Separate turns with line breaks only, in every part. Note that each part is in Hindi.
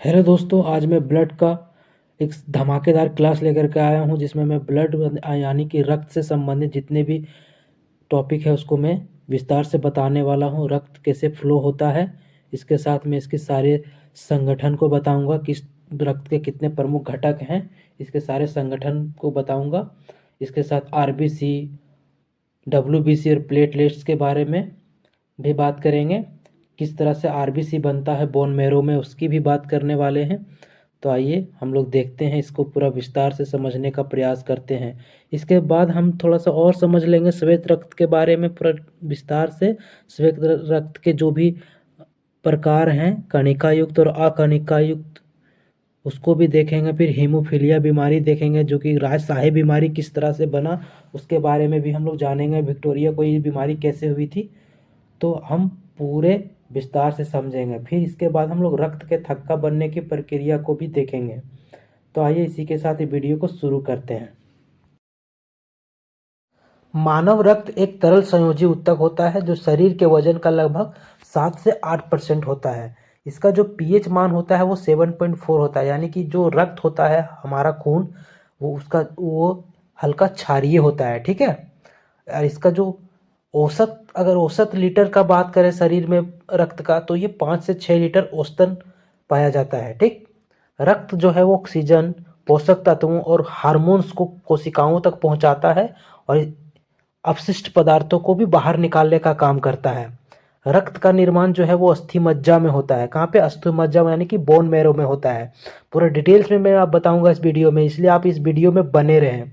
हेलो दोस्तों, आज मैं ब्लड का एक धमाकेदार क्लास लेकर के आया हूँ जिसमें मैं ब्लड यानी कि रक्त से संबंधित जितने भी टॉपिक है उसको मैं विस्तार से बताने वाला हूँ। रक्त कैसे फ्लो होता है, इसके साथ में इसके सारे संगठन को बताऊँगा, किस रक्त के कितने प्रमुख घटक हैं, इसके सारे संगठन को बताऊँगा। इसके साथ आरबीसी, डब्ल्यूबीसी और प्लेटलेट्स के बारे में भी बात करेंगे। किस तरह से आरबीसी बनता है बोन मैरो में, उसकी भी बात करने वाले हैं। तो आइए हम लोग देखते हैं, इसको पूरा विस्तार से समझने का प्रयास करते हैं। इसके बाद हम थोड़ा सा और समझ लेंगे श्वेत रक्त के बारे में पूरा विस्तार से। श्वेत रक्त के जो भी प्रकार हैं, कणिका युक्त और अकणिका युक्त, उसको भी देखेंगे। फिर हीमोफीलिया बीमारी देखेंगे, जो कि राजशाही बीमारी किस तरह से बना, उसके बारे में भी हम लोग जानेंगे। विक्टोरिया को ये बीमारी कैसे हुई थी, तो हम पूरे विस्तार से समझेंगे। फिर इसके बाद हम लोग रक्त के थक्का बनने की प्रक्रिया को भी देखेंगे। तो आइए इसी के साथ ये वीडियो को शुरू करते हैं। मानव रक्त एक तरल संयोजी ऊतक होता है जो शरीर के वजन का लगभग 7 से 8% होता है। इसका जो पीएच मान होता है वो 7.4 होता है, यानी कि जो रक्त होता है हमारा खून, वो हल्का क्षारीय होता है। ठीक है। और इसका जो अगर औसत लीटर का बात करें शरीर में रक्त का, तो ये 5 से 6 लीटर औसतन पाया जाता है। ठीक। रक्त जो है वो ऑक्सीजन, पोषक तत्वों और हार्मोन्स को कोशिकाओं तक पहुंचाता है और अपशिष्ट पदार्थों को भी बाहर निकालने का काम करता है। रक्त का निर्माण जो है वो अस्थि मज्जा में होता है। कहाँ पे? अस्थि मज्जा में, यानी कि बोन मैरो में होता है। पूरा डिटेल्स में मैं आप बताऊंगा इस वीडियो में, इसलिए आप इस वीडियो में बने रहें।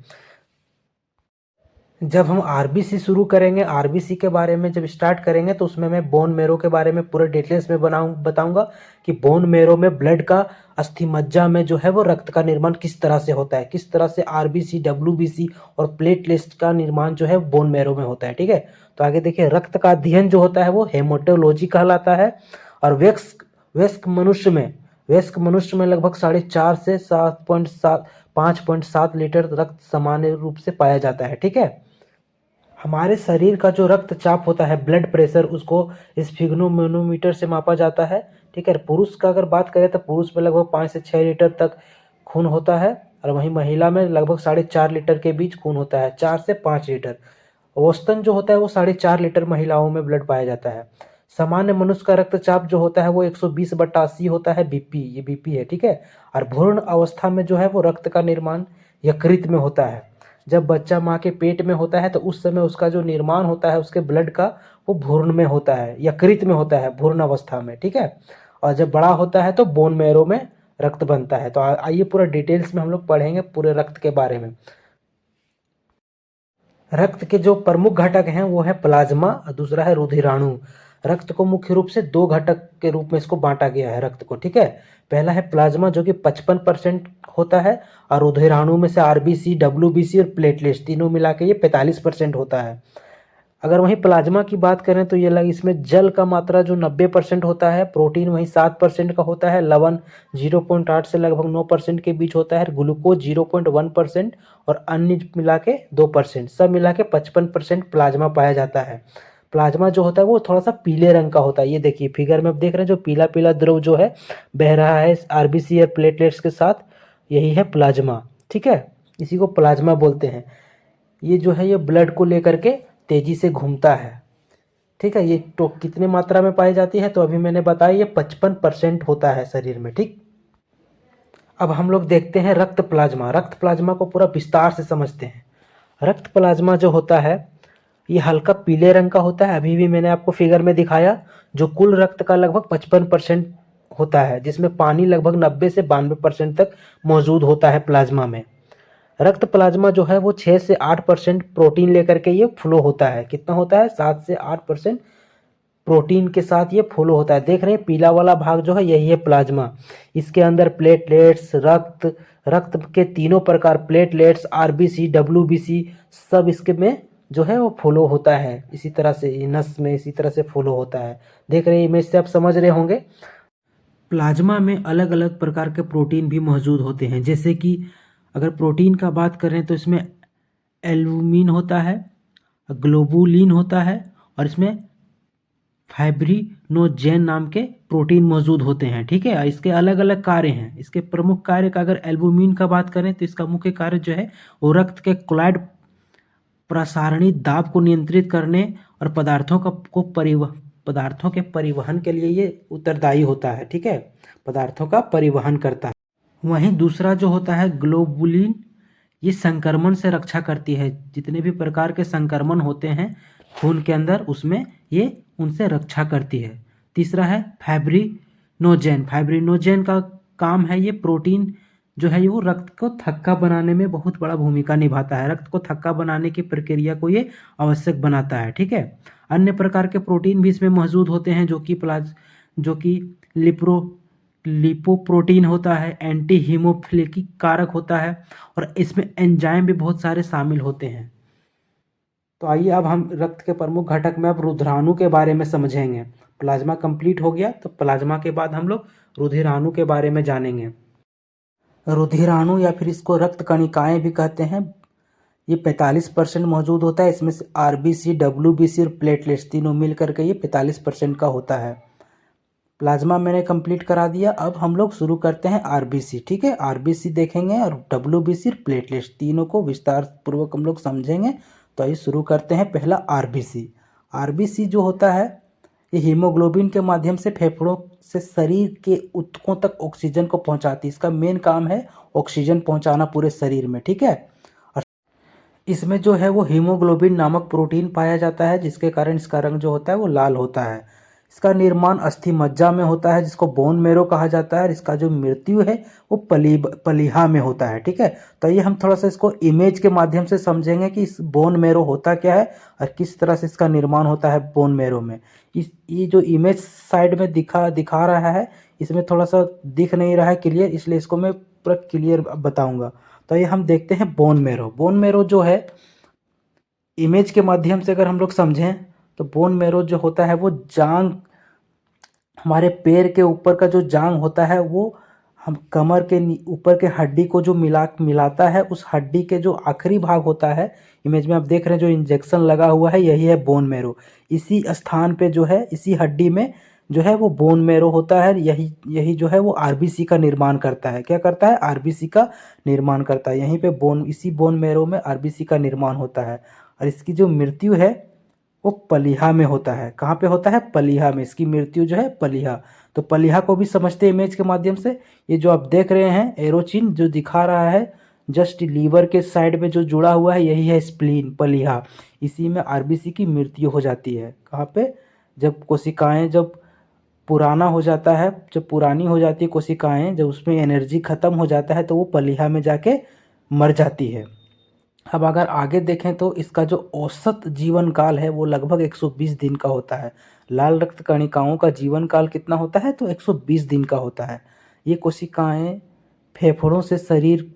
जब हम आरबीसी शुरू करेंगे, आरबीसी के बारे में जब स्टार्ट करेंगे, तो उसमें मैं बोन मैरो के बारे में पूरे डिटेल्स में बताऊंगा कि बोन मैरो में ब्लड का, अस्थि मज्जा में जो है वो रक्त का निर्माण किस तरह से होता है, किस तरह से आरबीसी, डब्ल्यूबीसी और प्लेटलेट्स का निर्माण जो है बोन मैरो में होता है। ठीक है। तो आगे देखिए, रक्त का अध्ययन जो होता है वो हेमाटोलॉजी कहलाता है। और वयस्क मनुष्य में लगभग 4.5 से 7.7 5.7 लीटर रक्त सामान्य रूप से पाया जाता है। ठीक है। हमारे शरीर का जो रक्तचाप होता है, ब्लड प्रेशर, उसको स्फिग्नोमेनोमीटर से मापा जाता है। ठीक है। पुरुष का अगर बात करें तो पुरुष में लगभग 5 से 6 लीटर तक खून होता है, और वहीं महिला में लगभग 4.5 लीटर के बीच खून होता है, 4 से 5 लीटर। औसतन जो होता है वो 4.5 लीटर महिलाओं में ब्लड पाया जाता है। सामान्य मनुष्य का रक्तचाप जो होता है वो 120/80 होता है, बीपी, ये बीपी है। ठीक है। और भ्रूण अवस्था में जो है वो रक्त का निर्माण यकृत में होता है। जब बच्चा माँ के पेट में होता है तो उस समय उसका जो निर्माण होता है उसके ब्लड का, वो भ्रूण में होता है, यकृत में होता है, भ्रूण अवस्था में। ठीक है। और जब बड़ा होता है तो बोन मैरो में रक्त बनता है। तो आइए पूरा डिटेल्स में हम लोग पढ़ेंगे पूरे रक्त के बारे में। रक्त के जो प्रमुख घटक हैं वो है प्लाज्मा और दूसरा है रुधिराणु। रक्त को मुख्य रूप से 2 घटक के रूप में इसको बांटा गया है रक्त को। ठीक है। पहला है प्लाज्मा जो कि 55% होता है, और रुधिराणु में से आरबीसी, डब्ल्यूबीसी और प्लेटलेट्स तीनों मिला के ये 45% होता है। अगर वहीं प्लाज्मा की बात करें तो ये इसमें जल का मात्रा जो 90% होता है, प्रोटीन वहीं 7% का होता है, लवण 0.8 से लगभग 9% के बीच होता है, ग्लूकोज 0.1% और अन्य मिला के 2%, सब मिला के 55% प्लाज्मा पाया जाता है। प्लाज्मा जो होता है वो थोड़ा सा पीले रंग का होता है। ये देखिए फिगर में आप देख रहे हैं, जो पीला पीला द्रव जो है बह रहा है आरबीसी या प्लेटलेट्स के साथ, यही है प्लाज्मा। ठीक है। इसी को प्लाज्मा बोलते हैं। ये जो है ये ब्लड को लेकर के तेजी से घूमता है। ठीक है। ये तो कितने मात्रा में पाई जाती है, तो अभी मैंने बताया ये 55% होता है शरीर में। ठीक। अब हम लोग देखते हैं रक्त प्लाज्मा। रक्त प्लाज्मा को पूरा विस्तार से समझते हैं। रक्त प्लाज्मा जो होता है ये हल्का पीले रंग का होता है, अभी भी मैंने आपको फिगर में दिखाया, जो कुल रक्त का लगभग 55% होता है, जिसमें पानी लगभग 90 से 92% तक मौजूद होता है प्लाज्मा में। रक्त प्लाज्मा जो है वो 6 से 8% प्रोटीन लेकर के ये फ्लो होता है। कितना होता है? 7 से 8% प्रोटीन के साथ ये फ्लो होता है। देख रहे हैं पीला वाला भाग जो है यही है प्लाज्मा। इसके अंदर प्लेटलेट्स, रक्त के तीनों प्रकार, प्लेटलेट्स, आरबीसी, डब्ल्यूबीसी, सब इसके में जो है वो फ्लो होता है। इसी तरह से नस में इसी तरह से फ्लो होता है। देख रहे हैं, इमेज से आप समझ रहे होंगे। प्लाज्मा में अलग अलग प्रकार के प्रोटीन भी मौजूद होते हैं, जैसे कि अगर प्रोटीन का बात करें तो इसमें एल्बुमिन होता है, ग्लोबुलिन होता है, और इसमें फाइब्रिनोजेन नाम के प्रोटीन मौजूद होते हैं, ठीक है। इसके अलग अलग कार्य हैं। इसके प्रमुख कार्य का अगर एल्बुमिन का बात करें तो इसका मुख्य कार्य जो है वो रक्त के क्लोराइड प्रसारणी दाब को नियंत्रित करने और पदार्थों के परिवहन के लिए ये उत्तरदायी होता है, ठीक है। पदार्थों का परिवहन करता है। वहीं दूसरा जो होता है ग्लोबुलिन, ये संक्रमण से रक्षा करती है। जितने भी प्रकार के संक्रमण होते हैं खून के अंदर, उसमें ये उनसे रक्षा करती है। तीसरा है फाइब्रिनोजेन। फाइब्रिनोजेन का काम है, ये प्रोटीन जो है वो रक्त को थक्का बनाने में बहुत बड़ा भूमिका निभाता है। रक्त को थक्का बनाने की प्रक्रिया को ये आवश्यक बनाता है, ठीक है। अन्य प्रकार के प्रोटीन भी इसमें मौजूद होते हैं जो कि लिपोप्रोटीन होता है, एंटी हीमोफिलिक कारक होता है, और इसमें एंजाइम भी बहुत सारे शामिल होते हैं। तो आइए अब हम रक्त के प्रमुख घटक में अब रुधिराणु के बारे में समझेंगे। प्लाज्मा कंप्लीट हो गया, तो प्लाज्मा के बाद हम लोग रुधिराणु के बारे में जानेंगे। रुधिराणु या फिर इसको रक्त कणिकाएं भी कहते हैं, ये 45% मौजूद होता है। इसमें से आरबीसी, डब्ल्यूबीसी और प्लेटलेट्स तीनों मिल करके ये 45% का होता है। प्लाज्मा मैंने कंप्लीट करा दिया। अब हम लोग शुरू करते हैं आरबीसी, ठीक है। आरबीसी देखेंगे और डब्ल्यूबीसी और प्लेटलेट्स तीनों को विस्तार पूर्वक हम लोग समझेंगे। तो आइए शुरू करते हैं। पहला आरबीसी। आरबीसी जो होता है ये हीमोग्लोबिन के माध्यम से फेफड़ों से शरीर के ऊतकों तक ऑक्सीजन को पहुंचाती है। इसका मेन काम है ऑक्सीजन पहुंचाना पूरे शरीर में, ठीक है। और इसमें जो है वो हीमोग्लोबिन नामक प्रोटीन पाया जाता है, जिसके कारण इसका रंग जो होता है वो लाल होता है। इसका निर्माण अस्थि मज्जा में होता है, जिसको बोन मेरो कहा जाता है। और इसका जो मृत्यु है वो पलीहा में होता है, ठीक है। तो ये हम थोड़ा सा इसको इमेज के माध्यम से समझेंगे कि इस बोन मेरो होता क्या है और किस तरह से इसका निर्माण होता है बोन मेरो में। ये जो इमेज साइड में दिखा रहा है, इसमें थोड़ा सा दिख नहीं रहा है क्लियर, इसलिए इसको मैं पूरा क्लियर बताऊंगा। तो ये हम देखते हैं बोन मेरो। बोन मेरो जो है इमेज के माध्यम से अगर हम लोग समझें तो बोन मेरो जो होता है वो जांग, हमारे पैर के ऊपर का जो जांग होता है वो हम कमर के ऊपर के हड्डी को जो मिलाता है, उस हड्डी के जो आखिरी भाग होता है, इमेज में आप देख रहे हैं जो इंजेक्शन लगा हुआ है, यही है बोन मेरो। इसी स्थान पे जो है, इसी हड्डी में जो है वो बोन मेरो होता है। यही जो है वो आरबीसी का निर्माण करता है। क्या करता है? आरबीसी का निर्माण करता है। यहीं पे इसी बोन मेरो में आरबीसी का निर्माण होता है। और इसकी जो मृत्यु है वो पलीहा में होता है। कहाँ पे होता है? पलीहा में। इसकी मृत्यु जो है पलीहा। तो पलीहा को भी समझते हैं इमेज के माध्यम से। ये जो आप देख रहे हैं एरो चिन्ह जो दिखा रहा है जस्ट लीवर के साइड में जो जुड़ा हुआ है, यही है स्प्लीन, पलीहा। इसी में आरबीसी की मृत्यु हो जाती है। कहाँ पे? जब कोशिकाएं जब पुराना हो जाता है, जब पुरानी हो जाती है कोशिकाएं, जब उसमें एनर्जी खत्म हो जाता है तो वो पलीहा में जाके मर जाती है। अब अगर आगे देखें तो इसका जो औसत जीवन काल है वो लगभग 120 दिन का होता है। लाल रक्त कणिकाओं का जीवन काल कितना होता है? तो 120 दिन का होता है। ये कोशिकाएं फेफड़ों से शरीर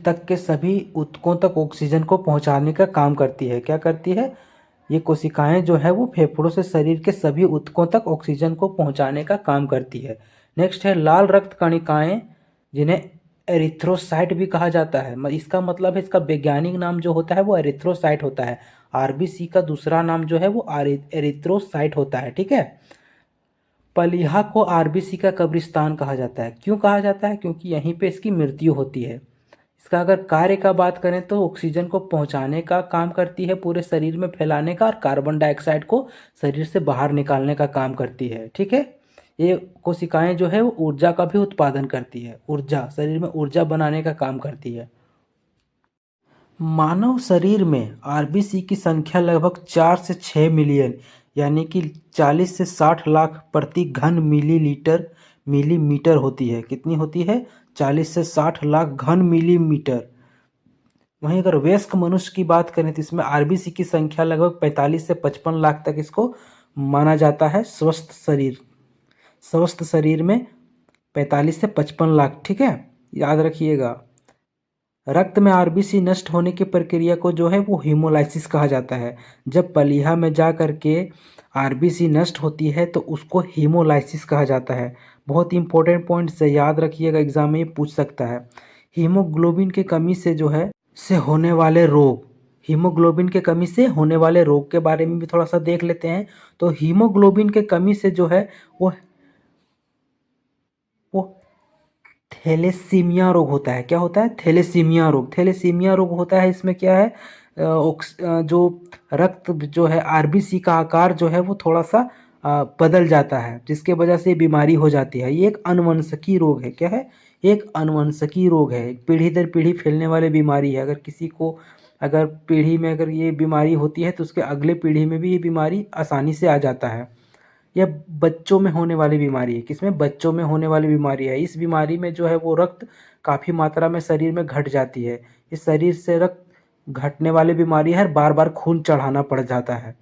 तक के सभी ऊतकों तक ऑक्सीजन को पहुंचाने का काम करती है। क्या करती है? ये कोशिकाएं जो है वो फेफड़ों से शरीर के सभी ऊतकों तक ऑक्सीजन को पहुंचाने का काम करती है। नेक्स्ट है लाल रक्त कणिकाएं, जिन्हें एरिथ्रोसाइट भी कहा जाता है। इसका मतलब है, इसका वैज्ञानिक नाम जो होता है वो एरिथ्रोसाइट होता है। आरबीसी का दूसरा नाम जो है वो एरिथ्रोसाइट होता है, ठीक है। पलीहा को आरबीसी का कब्रिस्तान कहा जाता है। क्यों कहा जाता है? क्योंकि यहीं पे इसकी मृत्यु होती है। इसका अगर कार्य का बात करें तो ऑक्सीजन को पहुंचाने का काम करती है, पूरे शरीर में फैलाने का, और कार्बन डाइऑक्साइड को शरीर से बाहर निकालने का काम करती है, ठीक है। ये कोशिकाएं जो है वो ऊर्जा का भी उत्पादन करती है, ऊर्जा, शरीर में ऊर्जा बनाने का काम करती है। मानव शरीर में आरबीसी की संख्या लगभग 4 से 6 मिलियन, यानी कि 40 से 60 लाख प्रति घन मिलीमीटर होती है। कितनी होती है? 40 से 60 लाख घन मिलीमीटर। वहीं अगर वयस्क मनुष्य की बात करें तो इसमें आरबीसी की संख्या लगभग 45 से 55 लाख तक इसको माना जाता है। स्वस्थ शरीर में 45 से 55 लाख, ठीक है, याद रखिएगा। रक्त में आरबीसी नष्ट होने की प्रक्रिया को जो है वो हीमोलाइसिस कहा जाता है। जब पलीहा में जा करके आरबीसी नष्ट होती है तो उसको हीमोलाइसिस कहा जाता है। बहुत इंपॉर्टेंट पॉइंट से याद रखिएगा, एग्जाम में ये पूछ सकता है। हीमोग्लोबिन की कमी से जो है से होने वाले रोग हीमोग्लोबिन के कमी से होने वाले रोग के बारे में भी थोड़ा सा देख लेते हैं। तो हीमोग्लोबिन के कमी से जो है वो थैलेसीमिया रोग होता है। क्या होता है? थैलेसीमिया रोग। थैलेसीमिया रोग होता है, इसमें क्या है, जो रक्त जो है आरबीसी का आकार जो है वो थोड़ा सा बदल जाता है, जिसके वजह से बीमारी हो जाती है। ये एक अनुवंशिकी रोग है। क्या है? एक अनुवंशिकी रोग है, पीढ़ी दर पीढ़ी फैलने वाली बीमारी है। अगर किसी को अगर पीढ़ी में अगर ये बीमारी होती है तो उसके अगले पीढ़ी में भी ये बीमारी आसानी से आ जाता है। यह बच्चों में होने वाली बीमारी है। किसमें? बच्चों में होने वाली बीमारी है। इस बीमारी में जो है वो रक्त काफ़ी मात्रा में शरीर में घट जाती है। इस शरीर से रक्त घटने वाली बीमारी है, बार बार खून चढ़ाना पड़ जाता है।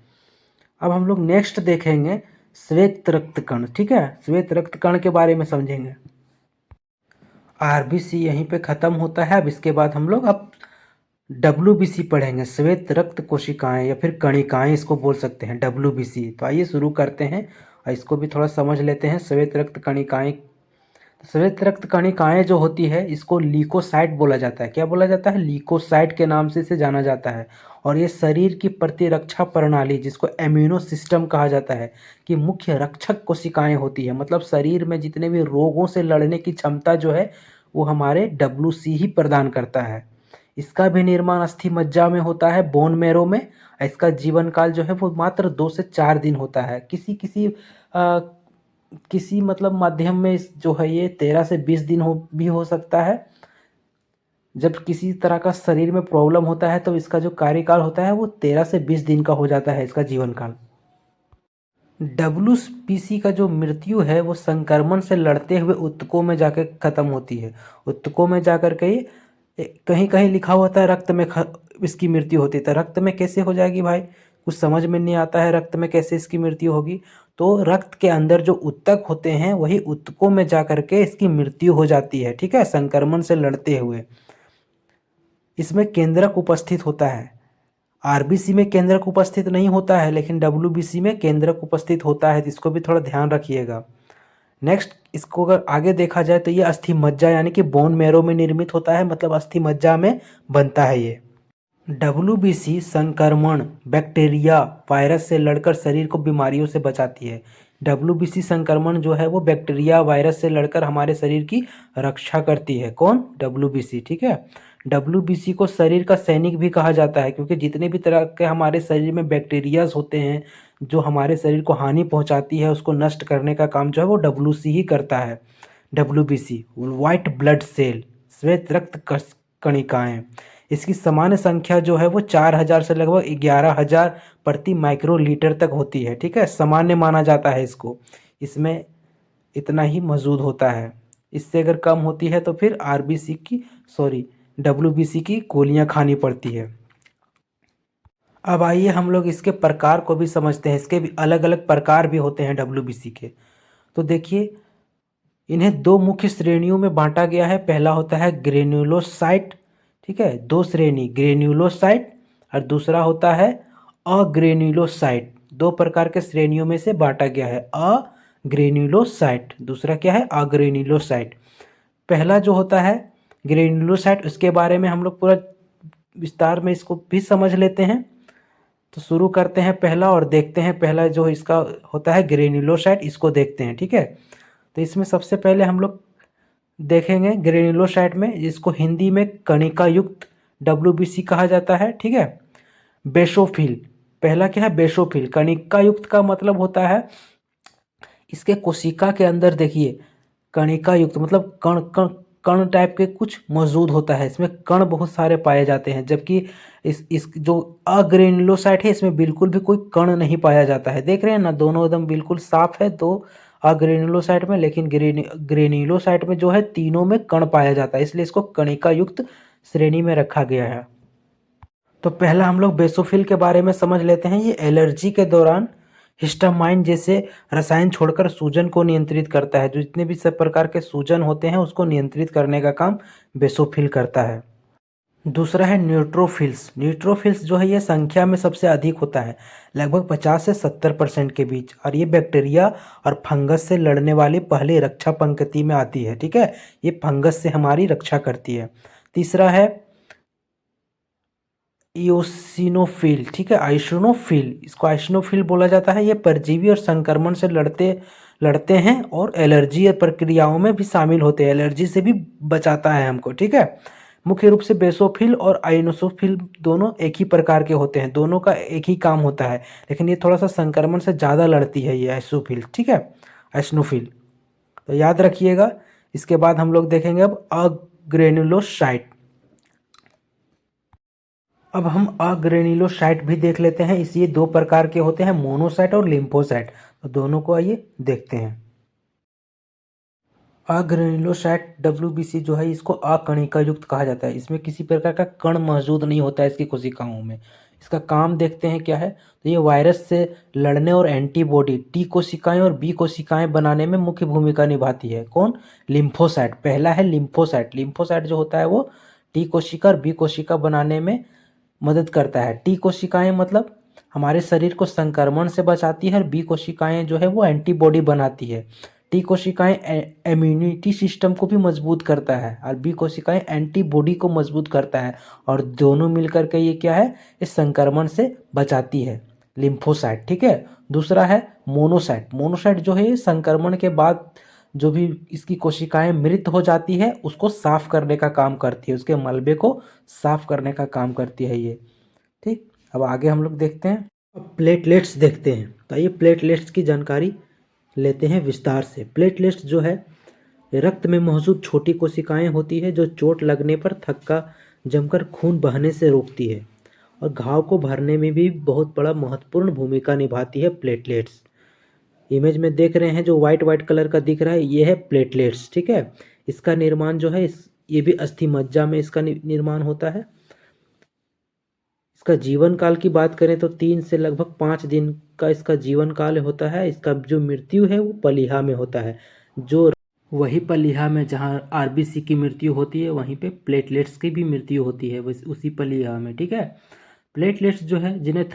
अब हम लोग नेक्स्ट देखेंगे श्वेत रक्त कण। ठीक है, श्वेत रक्त कण के बारे में समझेंगे। आरबीसी यहीं पे ख़त्म होता है। अब इसके बाद हम लोग अब WBC पढ़ेंगे, श्वेत रक्त कोशिकाएं या फिर कणिकाएं इसको बोल सकते हैं, WBC। तो आइए शुरू करते हैं और इसको भी थोड़ा समझ लेते हैं। श्वेत रक्त कणिकाएं, श्वेत रक्त कणिकाएं जो होती है इसको ल्यूकोसाइट बोला जाता है। क्या बोला जाता है? ल्यूकोसाइट के नाम से इसे जाना जाता है। और ये शरीर की प्रतिरक्षा प्रणाली, जिसको इम्यूनो सिस्टम कहा जाता है, कि मुख्य रक्षक कोशिकाएं होती है। मतलब शरीर में जितने भी रोगों से लड़ने की क्षमता जो है वो हमारे WC ही प्रदान करता है। इसका भी निर्माण अस्थि मज्जा में होता है, बोन मैरो में। इसका जीवन काल जो है वो मात्र 2 से 4 दिन होता है। किसी मतलब माध्यम में जो है ये 13 से 20 दिन भी हो सकता है। जब किसी तरह का शरीर में प्रॉब्लम होता है तो इसका जो कार्यकाल होता है वो 13 से 20 दिन का हो जाता है, इसका जीवन काल। WBC का जो मृत्यु है वो संक्रमण से लड़ते हुए ऊतकों में जाकर खत्म होती है। ऊतकों में जाकर के कहीं कहीं लिखा होता है रक्त में इसकी मृत्यु होती है। तो रक्त में कैसे हो जाएगी भाई? कुछ समझ में नहीं आता है, रक्त में कैसे इसकी मृत्यु होगी? तो रक्त के अंदर जो ऊतक होते हैं वही ऊतकों में जाकर के इसकी मृत्यु हो जाती है। ठीक है, संक्रमण से लड़ते हुए। इसमें केंद्रक उपस्थित होता है। आरबीसी में केंद्रक उपस्थित नहीं होता है, लेकिन WBC में केंद्रक उपस्थित होता है। तो इसको भी थोड़ा ध्यान रखिएगा। नेक्स्ट, इसको अगर आगे देखा जाए तो ये अस्थि मज्जा यानी कि बोन मैरो में निर्मित होता है, मतलब अस्थि मज्जा में बनता है ये। WBC संक्रमण बैक्टीरिया वायरस से लड़कर शरीर को बीमारियों से बचाती है। WBC संक्रमण जो है वो बैक्टीरिया वायरस से लड़कर हमारे शरीर की रक्षा करती है। कौन? WBC। ठीक है, WBC को शरीर का सैनिक भी कहा जाता है, क्योंकि जितने भी तरह के हमारे शरीर में बैक्टीरियाज होते हैं जो हमारे शरीर को हानि पहुंचाती है, उसको नष्ट करने का काम जो है वो WBC ही करता है। WBC वाइट ब्लड सेल, श्वेत रक्त कणिकाएं। इसकी सामान्य संख्या जो है वो 4000 से लगभग 11000 प्रति माइक्रोलीटर तक होती है। ठीक है, सामान्य माना जाता है इसको। इसमें इतना ही मौजूद होता है। इससे अगर कम होती है तो फिर WBC की गोलियां खानी पड़ती है। अब आइए हम लोग इसके प्रकार को भी समझते हैं। इसके भी अलग अलग प्रकार भी होते हैं WBC के। तो देखिए, इन्हें 2 मुख्य श्रेणियों में बांटा गया है। पहला होता है ग्रेन्युलोसाइट। ठीक है, 2 श्रेणी, ग्रेन्युलोसाइट, और दूसरा होता है अग्रेन्युलोसाइट। 2 प्रकार के श्रेणियों में से बांटा गया है, अग्रेन्युलोसाइट, दूसरा क्या है? अग्रेन्युलोसाइट। पहला जो होता है ग्रेन्युलोसाइट, उसके बारे में हम लोग पूरा विस्तार में इसको भी समझ लेते हैं। तो शुरू करते हैं पहला और देखते हैं पहला जो इसका होता है ग्रेन्युलोसाइट, इसको देखते हैं। ठीक है, तो इसमें सबसे पहले हम लोग देखेंगे ग्रेन्युलोसाइट में, जिसको हिंदी में कणिका युक्त WBC कहा जाता है। ठीक है, बेसोफिल। पहला क्या है? बेसोफिल। कणिका युक्त का मतलब होता है इसके कोशिका के अंदर देखिए, कणिका युक्त मतलब कण कण कण टाइप के कुछ मौजूद होता है। इसमें कण बहुत सारे पाए जाते हैं, जबकि इस जो अग्रेन्युलोसाइट है इसमें बिल्कुल भी कोई कण नहीं पाया जाता है। देख रहे हैं ना, दोनों एकदम बिल्कुल साफ है दो अग्रेन्युलोसाइट में, लेकिन ग्रेन्युलोसाइट में जो है तीनों में कण पाया जाता है, इसलिए इसको कणिका युक्त श्रेणी में रखा गया है। तो पहला हम लोग बेसोफिल के बारे में समझ लेते हैं। ये एलर्जी के दौरान हिस्टामाइन जैसे रसायन छोड़कर सूजन को नियंत्रित करता है। जो जितने भी सब प्रकार के सूजन होते हैं उसको नियंत्रित करने का काम बेसोफिल करता है। दूसरा है न्यूट्रोफिल्स। न्यूट्रोफिल्स जो है ये संख्या में सबसे अधिक होता है, लगभग 50 से 70% के बीच, और ये बैक्टीरिया और फंगस से लड़ने वाली पहली रक्षा पंक्ति में आती है। ठीक है, ये फंगस से हमारी रक्षा करती है। तीसरा है इओसिनोफिल, ठीक है, आइसोनोफिल, इसको आइसोनोफिल बोला जाता है। ये परजीवी और संक्रमण से लड़ते हैं और एलर्जी प्रक्रियाओं में भी शामिल होते हैं, एलर्जी से भी बचाता है हमको, ठीक है। मुख्य रूप से बेसोफिल और आइनोसोफिल दोनों एक ही प्रकार के होते हैं, दोनों का एक ही काम होता है, लेकिन ये थोड़ा सा संक्रमण से ज़्यादा लड़ती है ये आइसोफिल, ठीक है, आइसोनोफिल, तो याद रखिएगा। इसके बाद हम लोग देखेंगे अब अग्रेनुलोसाइट। अब हम अग्रेनुलोसाइट भी देख लेते हैं। इस ये दो प्रकार के होते हैं, मोनोसाइट और लिम्फोसाइट, तो दोनों को आइए देखते हैं। अग्रेनुलोसाइट WBC जो है इसको अकणिका युक्त कहा जाता है। इसमें किसी प्रकार का कण मौजूद नहीं होता है इसकी कोशिकाओं में। इसका काम देखते हैं क्या है, तो ये वायरस से लड़ने और एंटीबॉडी टी कोशिकाएं और बी कोशिकाएं बनाने में मुख्य भूमिका निभाती है। कौन? लिम्फोसाइट। पहला है लिम्फोसाइट। लिम्फोसाइट जो होता है वो टी कोशिका और बी कोशिका बनाने में मदद करता है। टी कोशिकाएं मतलब हमारे शरीर को संक्रमण से बचाती है और बी कोशिकाएं जो है वो एंटीबॉडी बनाती है। टी कोशिकाएं इम्यूनिटी सिस्टम को भी मजबूत करता है और बी कोशिकाएं एंटीबॉडी को मजबूत करता है, और दोनों मिलकर के ये क्या है, इस संक्रमण से बचाती है, लिम्फोसाइट, ठीक है। दूसरा है मोनोसाइट। मोनोसाइट जो है ये संक्रमण के बाद जो भी इसकी कोशिकाएं मृत हो जाती है उसको साफ करने का काम करती है, उसके मलबे को साफ करने का काम करती है ये, ठीक। अब आगे हम लोग देखते हैं, अब प्लेटलेट्स देखते हैं। तो ये प्लेटलेट्स की जानकारी लेते हैं विस्तार से। प्लेटलेट्स जो है रक्त में मौजूद छोटी कोशिकाएं होती है जो चोट लगने पर थक्का जमकर खून बहने से रोकती है और घाव को भरने में भी बहुत बड़ा महत्वपूर्ण भूमिका निभाती है प्लेटलेट्स। इमेज में देख रहे हैं जो वाइट वाइट कलर का दिख रहा है ये है प्लेटलेट्स, ठीक है। इसका निर्माण जो है ये भी अस्थि मज्जा में इसका निर्माण होता है। इसका जीवन काल की बात करें तो 3 से लगभग 5 दिन का इसका जीवन काल होता है। इसका जो मृत्यु है वो पलीहा में होता है, जो वही पलीहा में जहाँ आरबीसी की मृत्यु होती है वहीं पे प्लेटलेट्स की भी मृत्यु होती है, बस उसी पलीहा में, ठीक है। प्लेटलेट्स जो है जिन्हें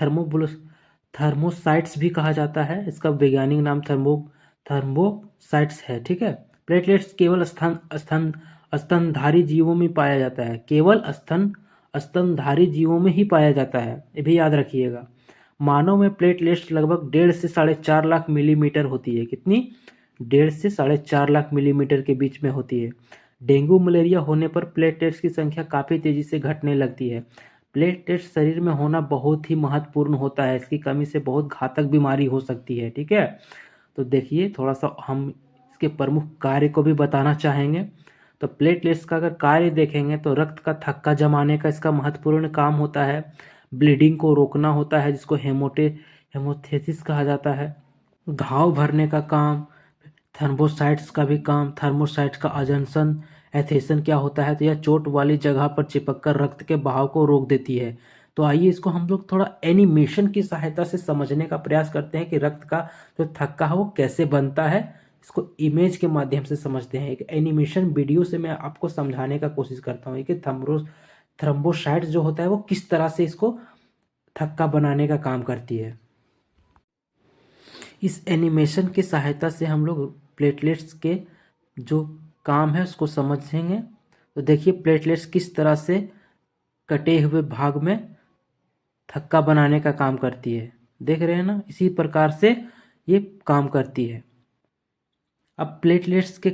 थर्मोसाइट्स भी कहा जाता है, इसका वैज्ञानिक नाम थर्मोसाइट्स है, ठीक है। प्लेटलेट्स केवल स्तनधारी जीवों में पाया जाता है, केवल स्तनधारी जीवों में ही पाया जाता है, ये भी याद रखिएगा। मानव में प्लेटलेट्स लगभग 1.5 से 4.5 लाख मिलीमीटर होती है। कितनी? 1.5 से 4.5 लाख मिलीमीटर के बीच में होती है। डेंगू मलेरिया होने पर प्लेटलेट्स की संख्या काफ़ी तेज़ी से घटने लगती है। प्लेटलेट्स शरीर में होना बहुत ही महत्वपूर्ण होता है, इसकी कमी से बहुत घातक बीमारी हो सकती है, ठीक है। तो देखिए थोड़ा सा हम इसके प्रमुख कार्य को भी बताना चाहेंगे। तो प्लेटलेट्स का अगर कार्य देखेंगे तो रक्त का थक्का जमाने का इसका महत्वपूर्ण काम होता है, ब्लीडिंग को रोकना होता है जिसको हेमोथेसिस कहा जाता है, घाव भरने का काम, थर्मोसाइट्स का भी काम, थर्मोसाइट्स का अजंसन एथेसन क्या होता है, तो यह चोट वाली जगह पर चिपककर रक्त के बहाव को रोक देती है। तो आइए इसको हम लोग थोड़ा एनिमेशन की सहायता से समझने का प्रयास करते हैं कि रक्त का जो थक्का है वो कैसे बनता है, इसको इमेज के माध्यम से समझते हैं। एक एनिमेशन वीडियो से मैं आपको समझाने का कोशिश करता हूँ कि थ्रोम्बोसाइट्स जो होता है वो किस तरह से इसको थक्का बनाने का काम करती है। इस एनिमेशन की सहायता से हम लोग प्लेटलेट्स के जो काम है उसको समझेंगे। तो देखिए प्लेटलेट्स किस तरह से कटे हुए भाग में थक्का बनाने का काम करती है, देख रहे हैं ना, इसी प्रकार से ये काम करती है। अब प्लेटलेट्स के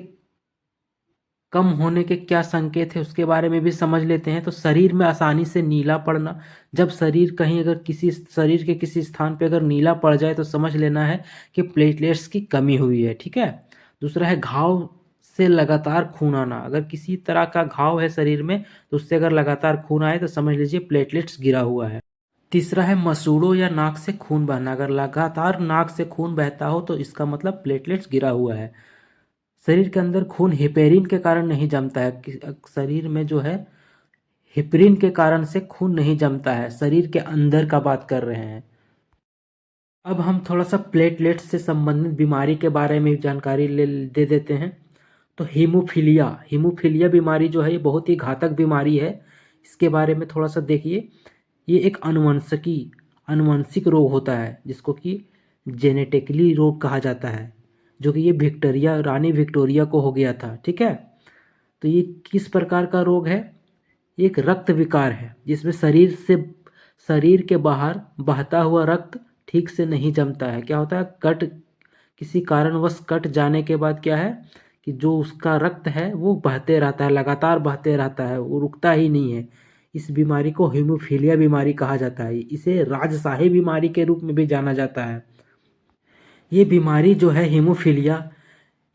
कम होने के क्या संकेत है उसके बारे में भी समझ लेते हैं। तो शरीर में आसानी से नीला पड़ना, जब शरीर कहीं अगर किसी शरीर के किसी स्थान पे अगर नीला पड़ जाए तो समझ लेना है कि प्लेटलेट्स की कमी हुई है, ठीक है। दूसरा है घाव से लगातार खून आना, अगर किसी तरह का घाव है शरीर में तो उससे अगर लगातार खून आए तो समझ लीजिए प्लेटलेट्स गिरा हुआ है। तीसरा है मसूड़ों या नाक से खून बहना, अगर लगातार नाक से खून बहता हो तो इसका मतलब प्लेटलेट्स गिरा हुआ है। शरीर के अंदर खून हेपेरिन के कारण नहीं जमता है, शरीर में जो है हेपरिन के कारण से खून नहीं जमता है, शरीर के अंदर का बात कर रहे हैं। अब हम थोड़ा सा प्लेटलेट्स से संबंधित बीमारी के बारे में जानकारी दे देते हैं। तो हीमोफीलिया बीमारी जो है ये बहुत ही घातक बीमारी है। इसके बारे में थोड़ा सा देखिए, ये एक अनुवंशिक रोग होता है जिसको कि जेनेटिकली रोग कहा जाता है, जो कि ये रानी विक्टोरिया को हो गया था, ठीक है। तो ये किस प्रकार का रोग है? ये एक रक्त विकार है जिसमें शरीर से शरीर के बाहर बहता हुआ रक्त ठीक से नहीं जमता है। क्या होता है, कट किसी कारणवश कट जाने के बाद क्या है कि जो उसका रक्त है वो बहते रहता है, लगातार बहते रहता है, वो रुकता ही नहीं है। इस बीमारी को हीमोफीलिया बीमारी कहा जाता है। इसे राजशाही बीमारी के रूप में भी जाना जाता है। ये बीमारी जो है हीमोफीलिया,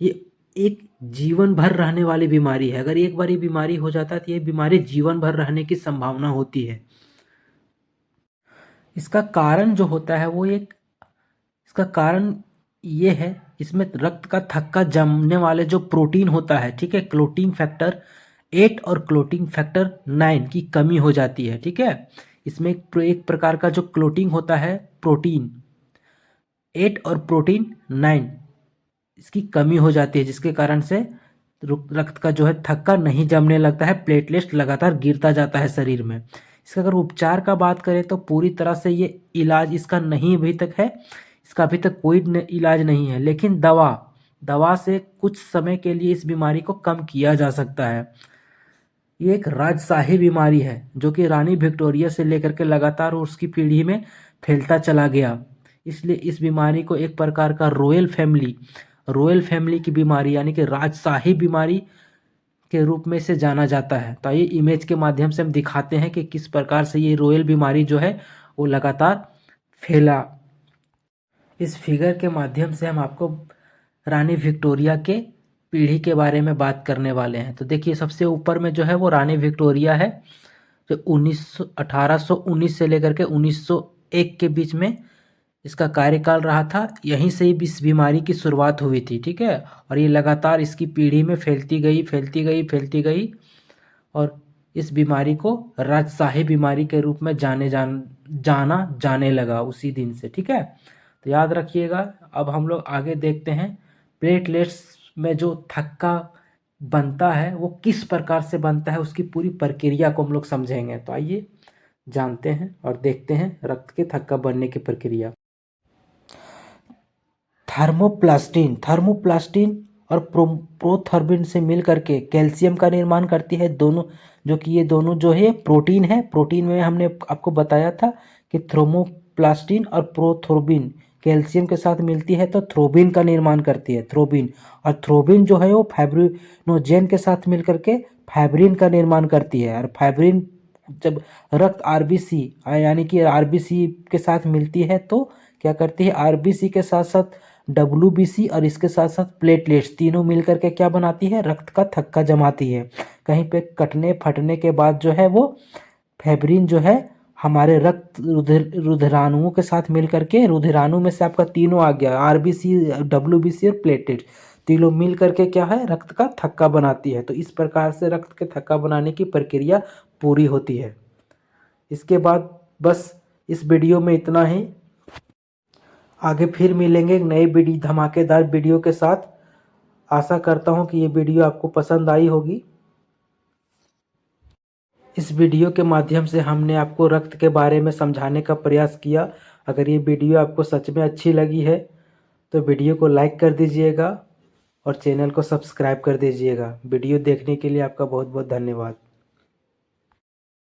ये एक जीवन भर रहने वाली बीमारी है। अगर एक बार ये बीमारी हो जाता है तो ये बीमारी जीवन भर रहने की संभावना होती है। इसका कारण जो होता है वो इसका कारण ये है, इसमें रक्त का थक्का जमने वाले जो प्रोटीन होता है, ठीक है, क्लोटिंग फैक्टर 8 और क्लोटिंग फैक्टर 9 की कमी हो जाती है। ठीक है, इसमें एक प्रकार का जो क्लोटिंग होता है प्रोटीन 8 और प्रोटीन 9, इसकी कमी हो जाती है, जिसके कारण से रक्त का जो है थक्का नहीं जमने लगता है, प्लेटलेट्स लगातार गिरता जाता है शरीर में। इसका अगर उपचार का बात करें तो पूरी तरह से ये इलाज इसका नहीं अभी तक है, इसका अभी तक कोई इलाज नहीं है, लेकिन दवा से कुछ समय के लिए इस बीमारी को कम किया जा सकता है। ये एक राजशाही बीमारी है जो कि रानी विक्टोरिया से लेकर के लगातार उसकी पीढ़ी में फैलता चला गया। इसलिए इस बीमारी को एक प्रकार का रॉयल फैमिली की बीमारी यानी कि राजशाही बीमारी के रूप में इसे जाना जाता है। तो ये इमेज के माध्यम से हम दिखाते हैं कि किस प्रकार से ये रॉयल बीमारी जो है वो लगातार फैला। इस फिगर के माध्यम से हम आपको रानी विक्टोरिया के पीढ़ी के बारे में बात करने वाले हैं। तो देखिए सबसे ऊपर में जो है वो रानी विक्टोरिया है, जो 1819 से लेकर के 1901 के बीच में इसका कार्यकाल रहा था। यहीं से ही इस बीमारी की शुरुआत हुई थी। ठीक है, और ये लगातार इसकी पीढ़ी में फैलती गई और इस बीमारी को राजशाही बीमारी के रूप में जाना जाने लगा उसी दिन से। ठीक है, तो याद रखिएगा। अब हम लोग आगे देखते हैं प्लेटलेट्स में जो थक्का बनता है वो किस प्रकार से बनता है, उसकी पूरी प्रक्रिया को हम लोग समझेंगे। तो आइए जानते हैं और देखते हैं रक्त के थक्का बनने की प्रक्रिया। थर्मोप्लास्टिन और प्रोथर्बिन से मिल करके कैल्शियम का निर्माण करती है। दोनों जो कि ये दोनों जो है प्रोटीन है। प्रोटीन में हमने आपको बताया था कि थर्मोप्लास्टिन और प्रोथर्बिन कैल्शियम के साथ मिलती है तो थ्रोबिन का निर्माण करती है, थ्रोबिन। और थ्रोबिन जो है वो फाइब्रिनोजेन के साथ मिल करके फाइब्रिन का निर्माण करती है। और फाइब्रिन जब रक्त आरबीसी यानी कि आरबीसी के साथ मिलती है तो क्या करती है, आरबीसी के साथ साथ डब्ल्यूबीसी और इसके साथ साथ प्लेटलेट्स तीनों मिलकर के क्या बनाती है, रक्त का थक्का जमाती है। कहीं पे कटने फटने के बाद जो है वो फाइब्रिन जो है हमारे रक्त रुधिराणुओं के साथ मिलकर के, रुधिराणु में से आपका तीनों आ गया, आरबीसी डब्ल्यूबीसी और प्लेटलेट्स तीनों मिल करके क्या है, रक्त का थक्का बनाती है। तो इस प्रकार से रक्त के थक्का बनाने की प्रक्रिया पूरी होती है। इसके बाद बस इस वीडियो में इतना ही। आगे फिर मिलेंगे एक नई धमाकेदार वीडियो के साथ। आशा करता हूँ कि ये वीडियो आपको पसंद आई होगी। इस वीडियो के माध्यम से हमने आपको रक्त के बारे में समझाने का प्रयास किया। अगर ये वीडियो आपको सच में अच्छी लगी है तो वीडियो को लाइक कर दीजिएगा और चैनल को सब्सक्राइब कर दीजिएगा। वीडियो देखने के लिए आपका बहुत बहुत धन्यवाद।